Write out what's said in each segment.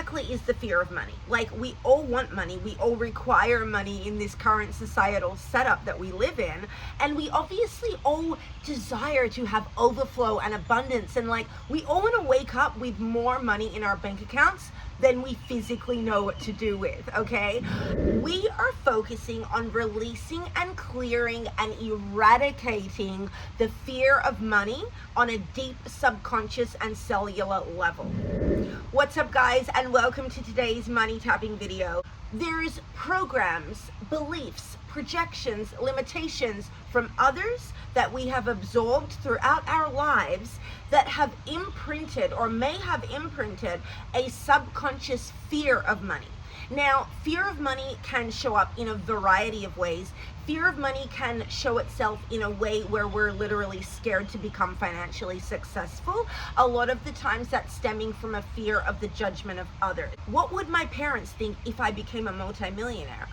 basically is the fear of money. Like, we all want money, we all require money in this current societal setup that we live in, and we obviously all desire to have overflow and abundance, and like, we all want to wake up with more money in our bank accounts than we physically know what to do with, okay? We are focusing on releasing and clearing and eradicating the fear of money on a deep subconscious and cellular level. What's up, guys, and welcome to today's money tapping video. There's programs, beliefs, projections, limitations from others that we have absorbed throughout our lives that have imprinted or may have imprinted a subconscious fear of money. Now, fear of money can show up in a variety of ways. Fear of money can show itself in a way where we're literally scared to become financially successful. A lot of the times that's stemming from a fear of the judgment of others. What would my parents think if I became a multimillionaire?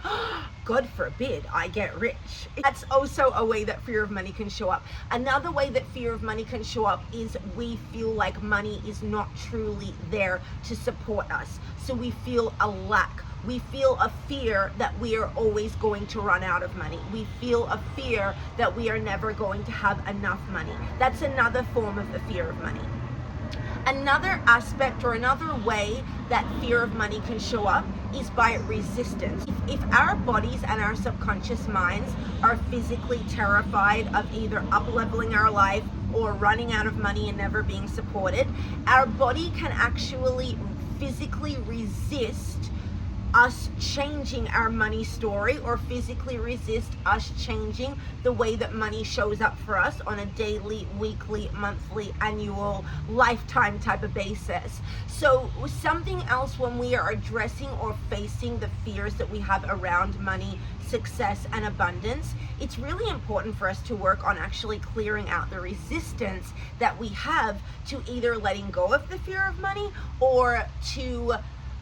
God forbid I get rich. That's also a way that fear of money can show up. Another way that fear of money can show up is we feel like money is not truly there to support us. So we feel a lack. We feel a fear that we are always going to run out of money. We feel a fear that we are never going to have enough money. That's another form of the fear of money. Another aspect or another way that fear of money can show up is by resistance. If our bodies and our subconscious minds are physically terrified of either up-leveling our life or running out of money and never being supported, our body can actually physically resist us changing our money story, or physically resist us changing the way that money shows up for us on a daily, weekly, monthly, annual, lifetime type of basis. So something else when we are addressing or facing the fears that we have around money, success, and abundance, it's really important for us to work on actually clearing out the resistance that we have to either letting go of the fear of money or to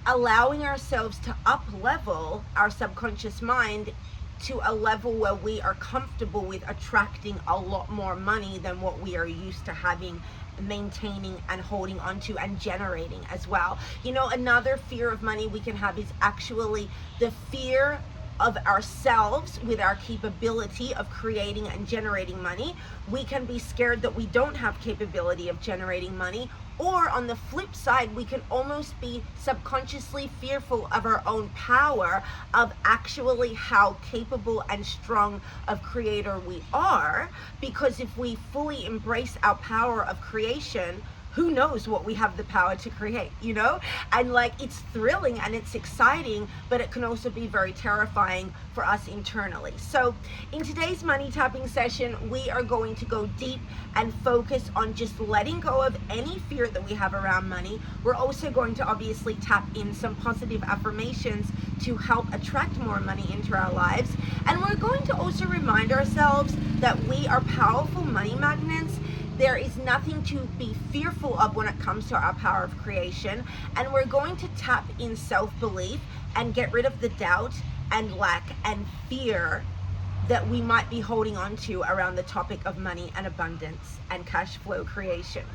allowing ourselves to up level our subconscious mind to a level where we are comfortable with attracting a lot more money than what we are used to having, maintaining and holding on to and generating as well. You know, another fear of money we can have is actually the fear of ourselves with our capability of creating and generating money. We can be scared that we don't have capability of generating money, or on the flip side, we can almost be subconsciously fearful of our own power, of actually how capable and strong of creator we are, because if we fully embrace our power of creation, who knows what we have the power to create, you know? And like, it's thrilling and it's exciting, but it can also be very terrifying for us internally. So in today's money tapping session, we are going to go deep and focus on just letting go of any fear that we have around money. We're also going to obviously tap in some positive affirmations to help attract more money into our lives. And we're going to also remind ourselves that we are powerful money magnets. There is nothing to be fearful of when it comes to our power of creation, and we're going to tap in self-belief and get rid of the doubt and lack and fear that we might be holding on to around the topic of money and abundance and cash flow creation.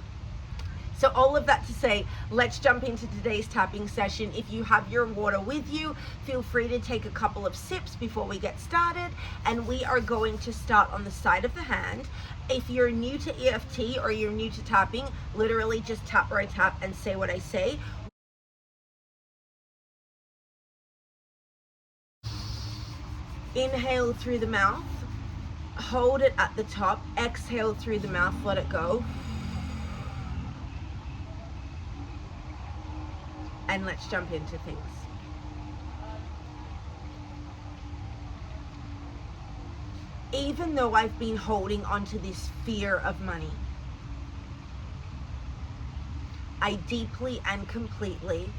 So all of that to say, let's jump into today's tapping session. If you have your water with you, feel free to take a couple of sips before we get started. And we are going to start on the side of the hand. If you're new to EFT or you're new to tapping, literally just tap where I tap and say what I say. Inhale through the mouth, hold it at the top, exhale through the mouth, let it go. And let's jump into things. Even though I've been holding onto this fear of money, I deeply and completely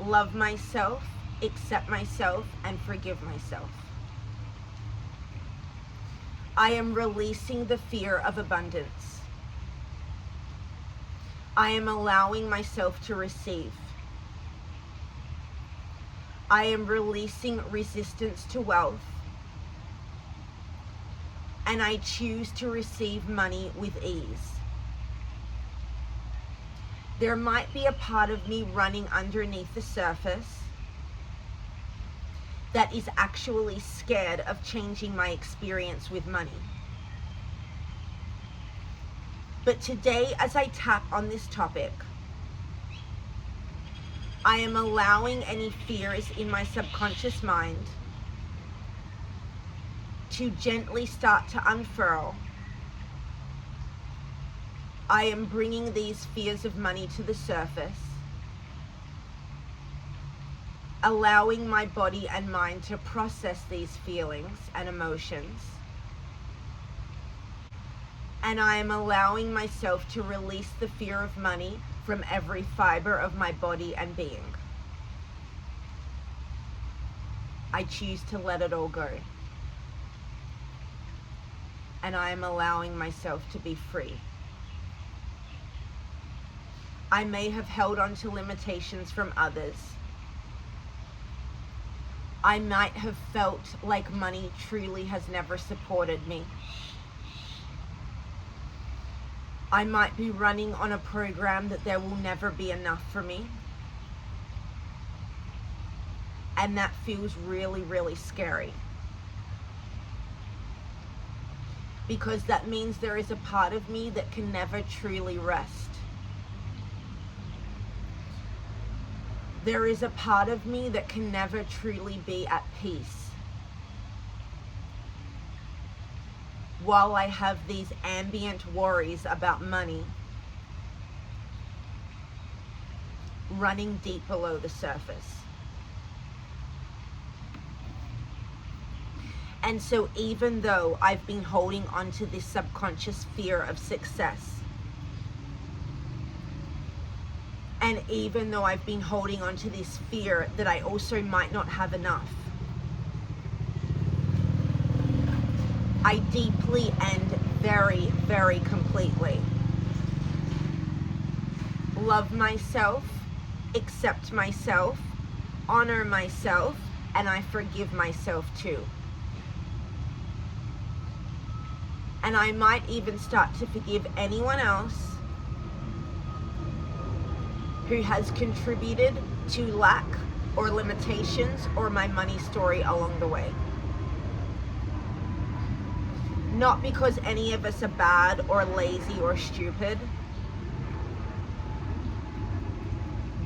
love myself, accept myself, and forgive myself. I am releasing the fear of abundance. I am allowing myself to receive. I am releasing resistance to wealth, and I choose to receive money with ease. There might be a part of me running underneath the surface that is actually scared of changing my experience with money. But today, as I tap on this topic, I am allowing any fears in my subconscious mind to gently start to unfurl. I am bringing these fears of money to the surface, allowing my body and mind to process these feelings and emotions. And I am allowing myself to release the fear of money from every fiber of my body and being. I choose to let it all go. And I am allowing myself to be free. I may have held on to limitations from others. I might have felt like money truly has never supported me. I might be running on a program that there will never be enough for me. And that feels really, really scary. Because that means there is a part of me that can never truly rest. There is a part of me that can never truly be at peace. While I have these ambient worries about money running deep below the surface. And so even though I've been holding on to this subconscious fear of success, and even though I've been holding on to this fear that I also might not have enough, I deeply and very, very completely love myself, accept myself, honor myself, and I forgive myself too. And I might even start to forgive anyone else who has contributed to lack or limitations or my money story along the way. Not because any of us are bad or lazy or stupid,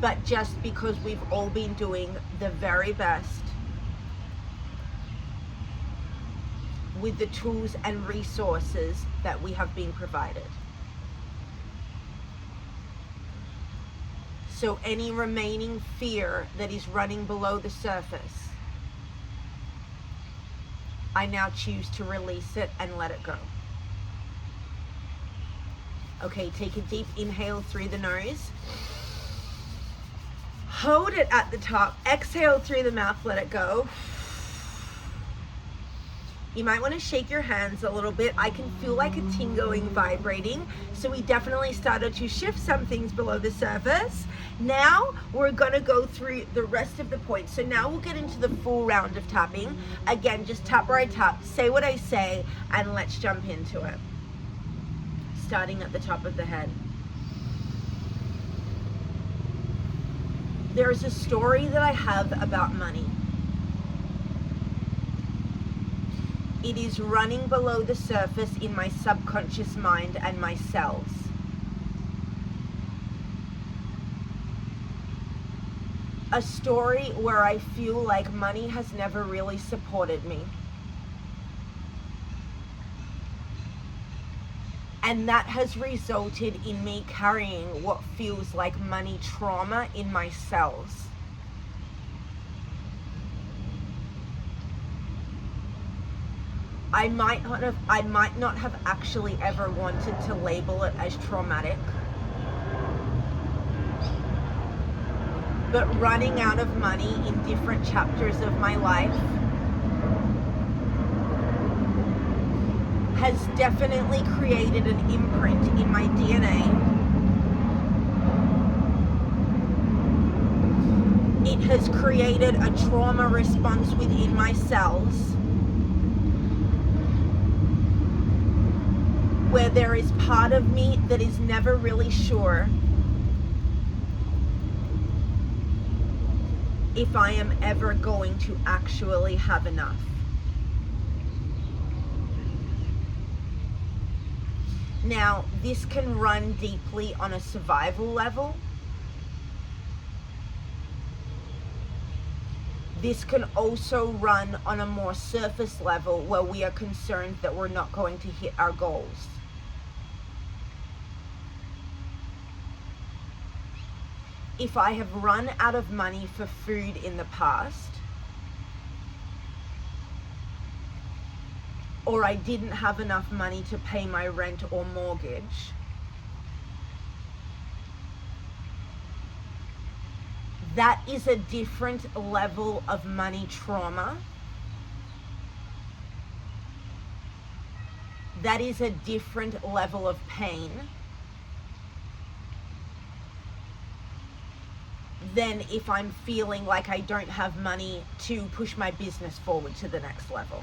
but just because we've all been doing the very best with the tools and resources that we have been provided. So any remaining fear that is running below the surface, I now choose to release it and let it go. Okay, take a deep inhale through the nose. Hold it at the top. Exhale through the mouth, let it go. You might want to shake your hands a little bit. I can feel like a tingling, vibrating. So we definitely started to shift some things below the surface. Now we're going to go through the rest of the points. So now we'll get into the full round of tapping. Again, just tap where I tap, say what I say, and let's jump into it. Starting at the top of the head. There's a story that I have about money. It is running below the surface in my subconscious mind and my cells. A story where I feel like money has never really supported me. And that has resulted in me carrying what feels like money trauma in my cells. I might not have actually ever wanted to label it as traumatic. But running out of money in different chapters of my life has definitely created an imprint in my DNA. It has created a trauma response within my cells where there is part of me that is never really sure if I am ever going to actually have enough. Now, this can run deeply on a survival level. This can also run on a more surface level where we are concerned that we're not going to hit our goals. If I have run out of money for food in the past, or I didn't have enough money to pay my rent or mortgage, that is a different level of money trauma. That is a different level of pain than if I'm feeling like I don't have money to push my business forward to the next level.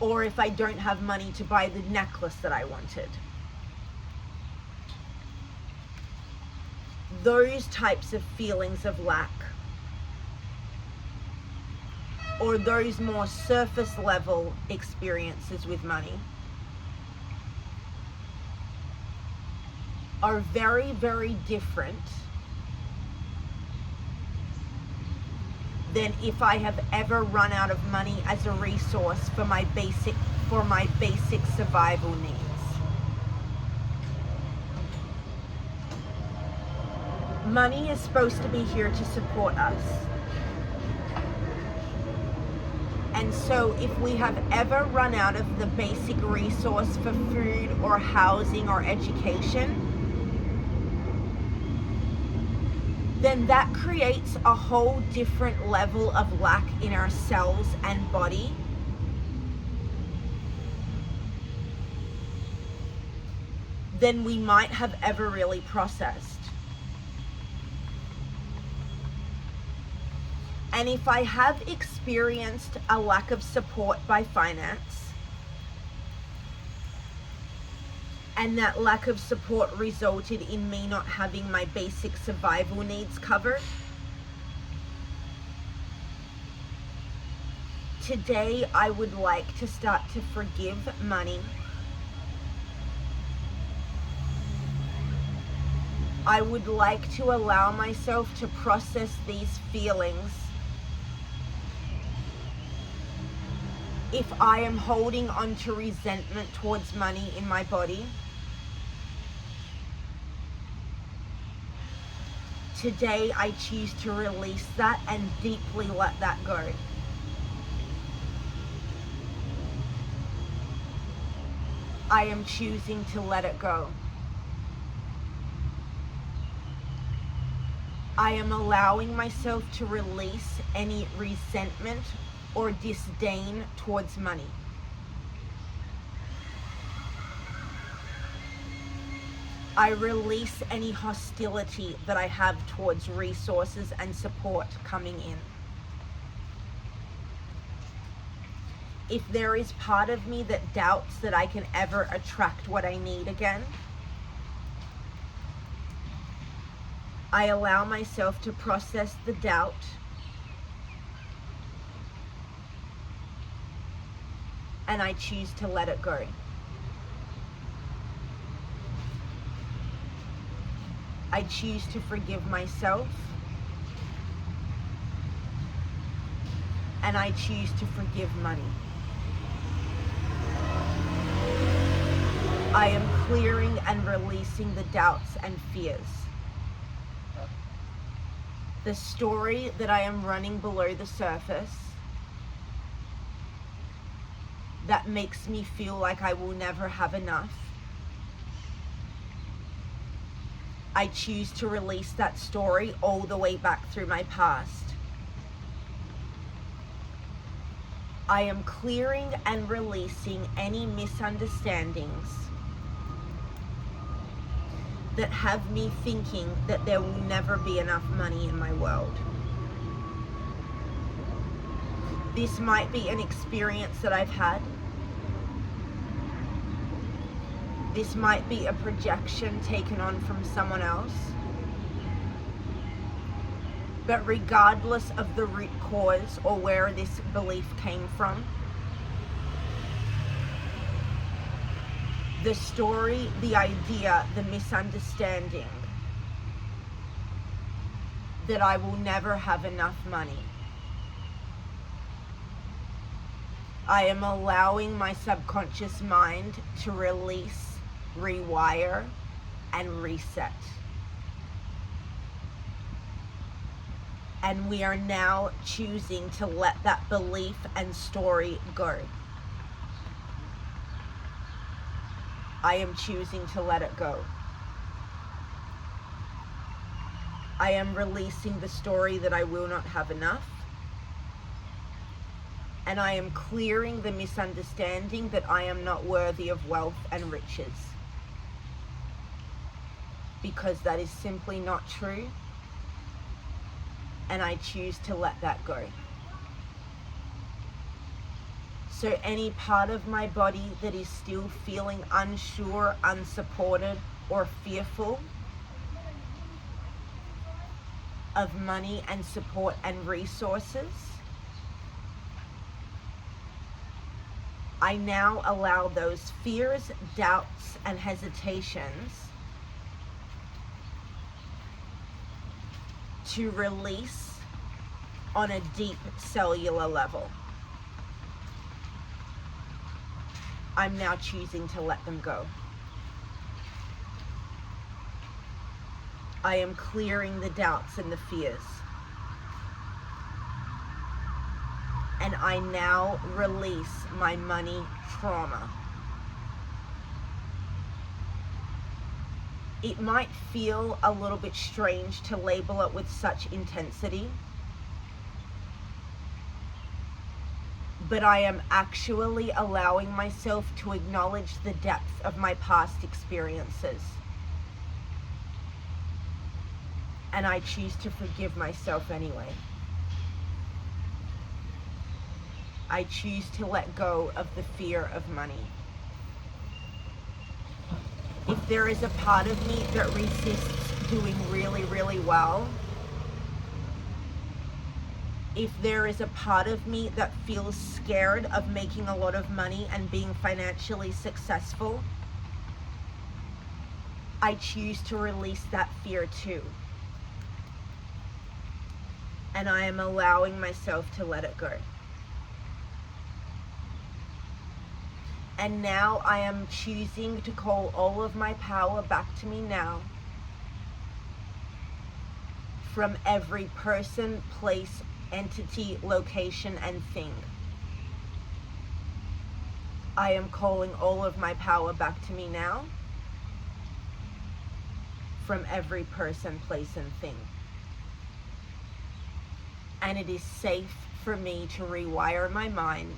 Or if I don't have money to buy the necklace that I wanted. Those types of feelings of lack, or those more surface level experiences with money, are very, very different than if I have ever run out of money as a resource for my basic survival needs. Money is supposed to be here to support us. And so if we have ever run out of the basic resource for food or housing or education, then that creates a whole different level of lack in our cells and body. Than we might have ever really processed. And if I have experienced a lack of support by finance, and that lack of support resulted in me not having my basic survival needs covered, today I would like to start to forgive money. I would like to allow myself to process these feelings. If I am holding on to resentment towards money in my body, today I choose to release that and deeply let that go. I am choosing to let it go. I am allowing myself to release any resentment or disdain towards money. I release any hostility that I have towards resources and support coming in. If there is part of me that doubts that I can ever attract what I need again, I allow myself to process the doubt and I choose to let it go. I choose to forgive myself and I choose to forgive money. I am clearing and releasing the doubts and fears. The story that I am running below the surface that makes me feel like I will never have enough, I choose to release that story all the way back through my past. I am clearing and releasing any misunderstandings that have me thinking that there will never be enough money in my world. This might be an experience that I've had. This might be a projection taken on from someone else. But regardless of the root cause or where this belief came from, the story, the idea, the misunderstanding that I will never have enough money, I am allowing my subconscious mind to release, rewire, and reset. And we are now choosing to let that belief and story go. I am choosing to let it go. I am releasing the story that I will not have enough. And I am clearing the misunderstanding that I am not worthy of wealth and riches. Because that is simply not true. And I choose to let that go. So any part of my body that is still feeling unsure, unsupported, or fearful of money and support and resources, I now allow those fears, doubts, and hesitations to release on a deep cellular level. I'm now choosing to let them go. I am clearing the doubts and the fears. And I now release my money trauma. It might feel a little bit strange to label it with such intensity, but I am actually allowing myself to acknowledge the depth of my past experiences. And I choose to forgive myself anyway. I choose to let go of the fear of money. If there is a part of me that resists doing really, really well, if there is a part of me that feels scared of making a lot of money and being financially successful, I choose to release that fear too. And I am allowing myself to let it go. And now I am choosing to call all of my power back to me now, from every person, place, entity, location, and thing. I am calling all of my power back to me now, from every person, place, and thing. And it is safe for me to rewire my mind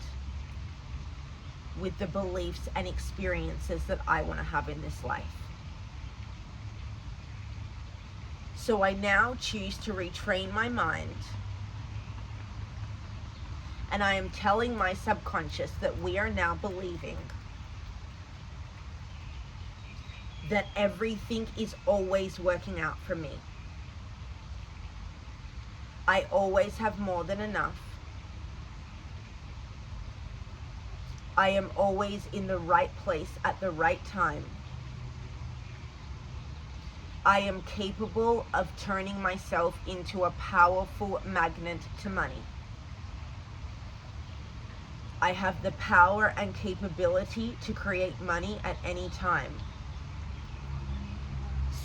with the beliefs and experiences that I want to have in this life. So I now choose to retrain my mind, and I am telling my subconscious that we are now believing that everything is always working out for me. I always have more than enough. I am always in the right place at the right time. I am capable of turning myself into a powerful magnet to money. I have the power and capability to create money at any time.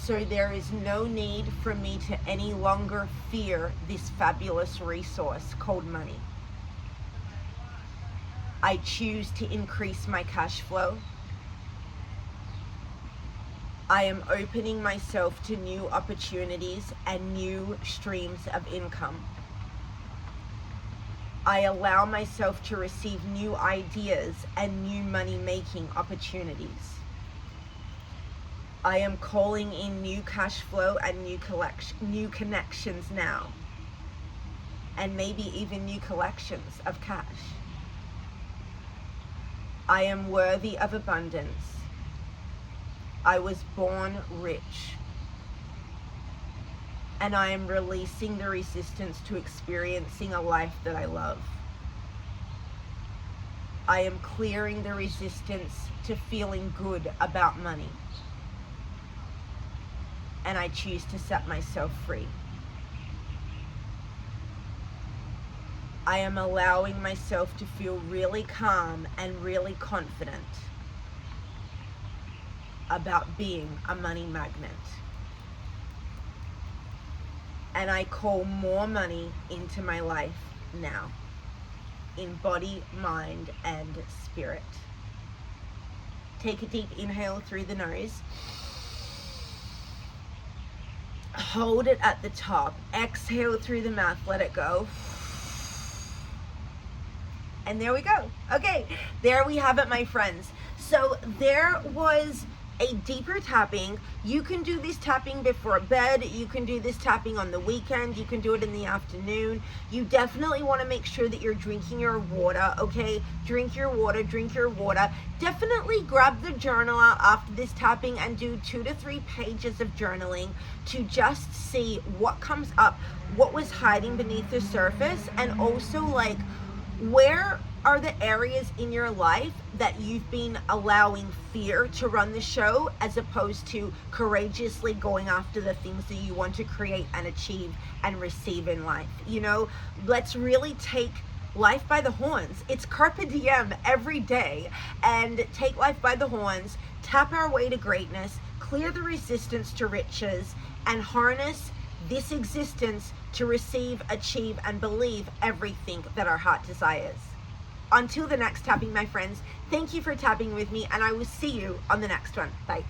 So there is no need for me to any longer fear this fabulous resource called money. I choose to increase my cash flow. I am opening myself to new opportunities and new streams of income. I allow myself to receive new ideas and new money-making opportunities. I am calling in new cash flow and new connections now, and maybe even new collections of cash. I am worthy of abundance. I was born rich. and I am releasing the resistance to experiencing a life that I love. I am clearing the resistance to feeling good about money, and I choose to set myself free. I am allowing myself to feel really calm and really confident about being a money magnet. And I call more money into my life now, in body, mind, and spirit. Take a deep inhale through the nose. Hold it at the top. Exhale through the mouth. Let it go. And there we go. Okay, there we have it, my friends. So there was a deeper tapping. You can do this tapping before bed. You can do this tapping on the weekend. You can do it in the afternoon. You definitely want to make sure that you're drinking your water, okay? Drink your water, drink your water. Definitely grab the journal out after this tapping and do 2 to 3 pages of journaling to just see what comes up, what was hiding beneath the surface, and also like, where are the areas in your life that you've been allowing fear to run the show, as opposed to courageously going after the things that you want to create and achieve and receive in life? You know, let's really take life by the horns. It's carpe diem every day, and take life by the horns, tap our way to greatness, clear the resistance to riches, and harness this existence to receive, achieve, and believe everything that our heart desires. Until the next tapping, my friends, thank you for tapping with me, and I will see you on the next one. Bye.